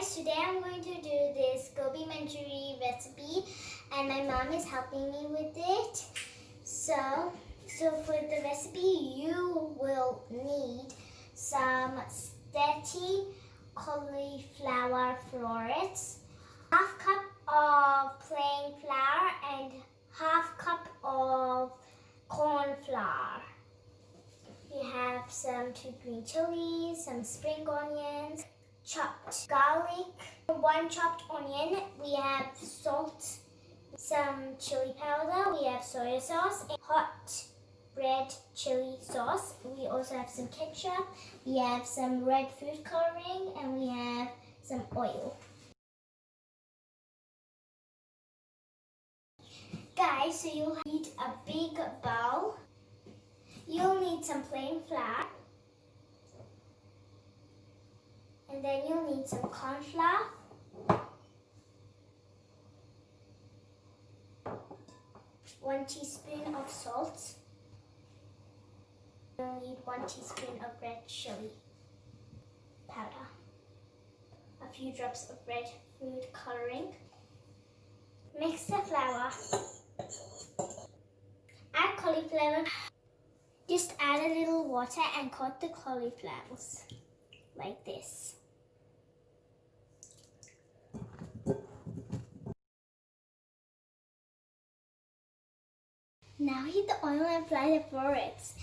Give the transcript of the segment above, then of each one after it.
guys, today I'm going to do this gobi manchurian recipe and my mom is helping me with it. So for the recipe you will need some steady cauliflower florets, half cup of plain flour and half cup of corn flour. We have some 2 green chilies, some spring onions, chopped garlic, 1 chopped onion, we have salt, some chili powder, we have soy sauce, and hot red chili sauce. We also have some ketchup, we have some red food coloring, and we have some oil. Guys, so you'll need a big bowl. You'll need some plain flour. And then you'll need some corn flour, 1 teaspoon of salt. You'll need 1 teaspoon of red chili powder, a few drops of red food coloring. Mix the flour. Add cauliflower. Just add a little water and cut the cauliflowers like this. Now heat the oil and fry the florets.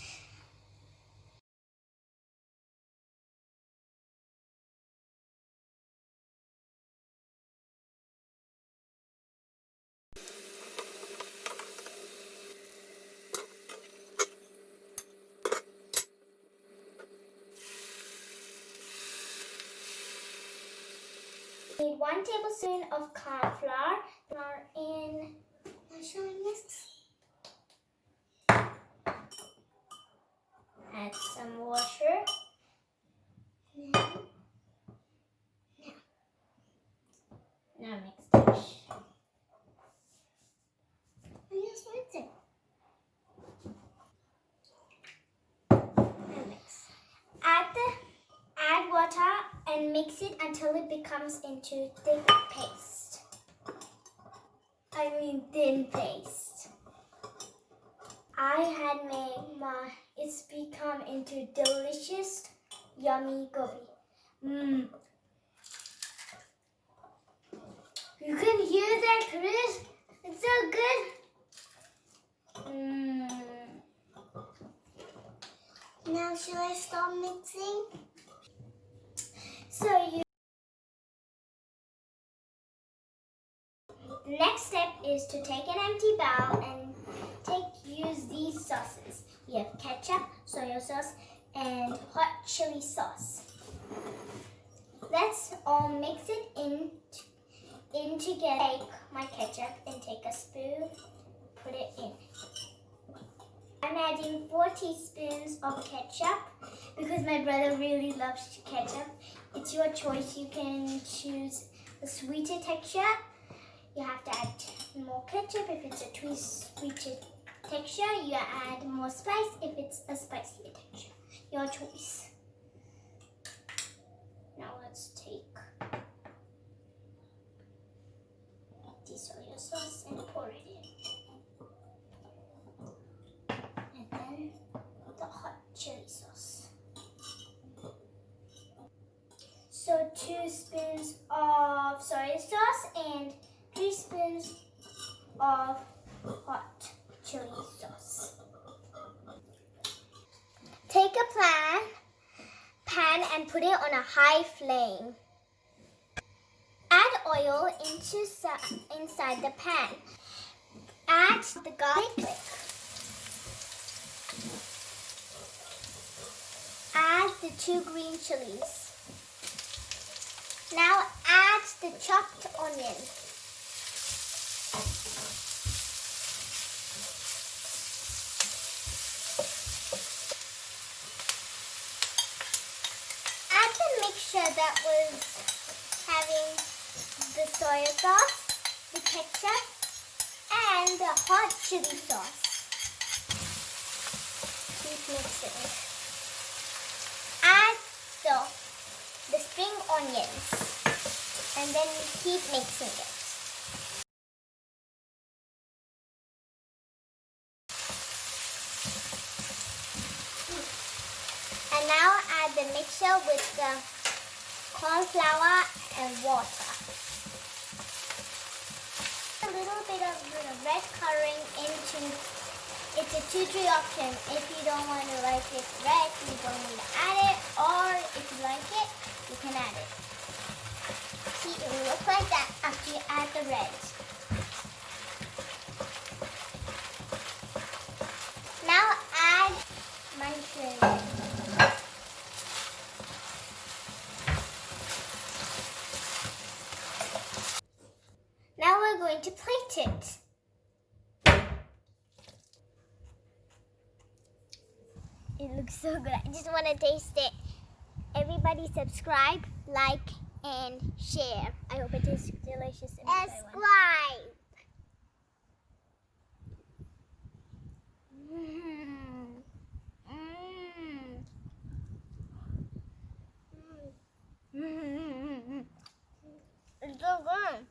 Need 1 tablespoon of corn flour. I'm showing this. Add some water. Now mix the dish. Just mix it. And mix. Add water and mix it until it becomes into thick paste. Thin paste. I had made it's become into delicious, yummy gobi. You can hear that, Chris? It's so good. Now should I stop mixing? The next step is to take an empty bowl and use these sauces. We have ketchup, soy sauce, and hot chili sauce. Let's all mix it in together. Take my ketchup and take a spoon, put it in. I'm adding 4 teaspoons of ketchup because my brother really loves ketchup. It's your choice. You can choose a sweeter texture. You have to add more ketchup if it's a sweeter texture. You add more spice if it's a spicier texture. Your choice. Now let's take the soy sauce and pour it in. And then the hot chili sauce. So 2 spoons of soy sauce and 3 spoons of hot chili sauce. Take a pan and put it on a high flame. Add oil inside the pan. Add the garlic. Add the 2 green chilies. Now add the chopped onion. That was having the soy sauce, the ketchup, and the hot chili sauce. Keep mixing. Add the spring onions. and then keep mixing it. And now add the mixture with the cauliflower and water. A little bit of red coloring into it's a 2-3 option. If you don't want to like it red, you don't need to add it, or if you like it, you can add it. See, it will look like that after you add the red. Now add Manchurian. Now we're going to plate it. It looks so good. I just want to taste it. Everybody subscribe, like, and share. I hope it tastes delicious. Subscribe.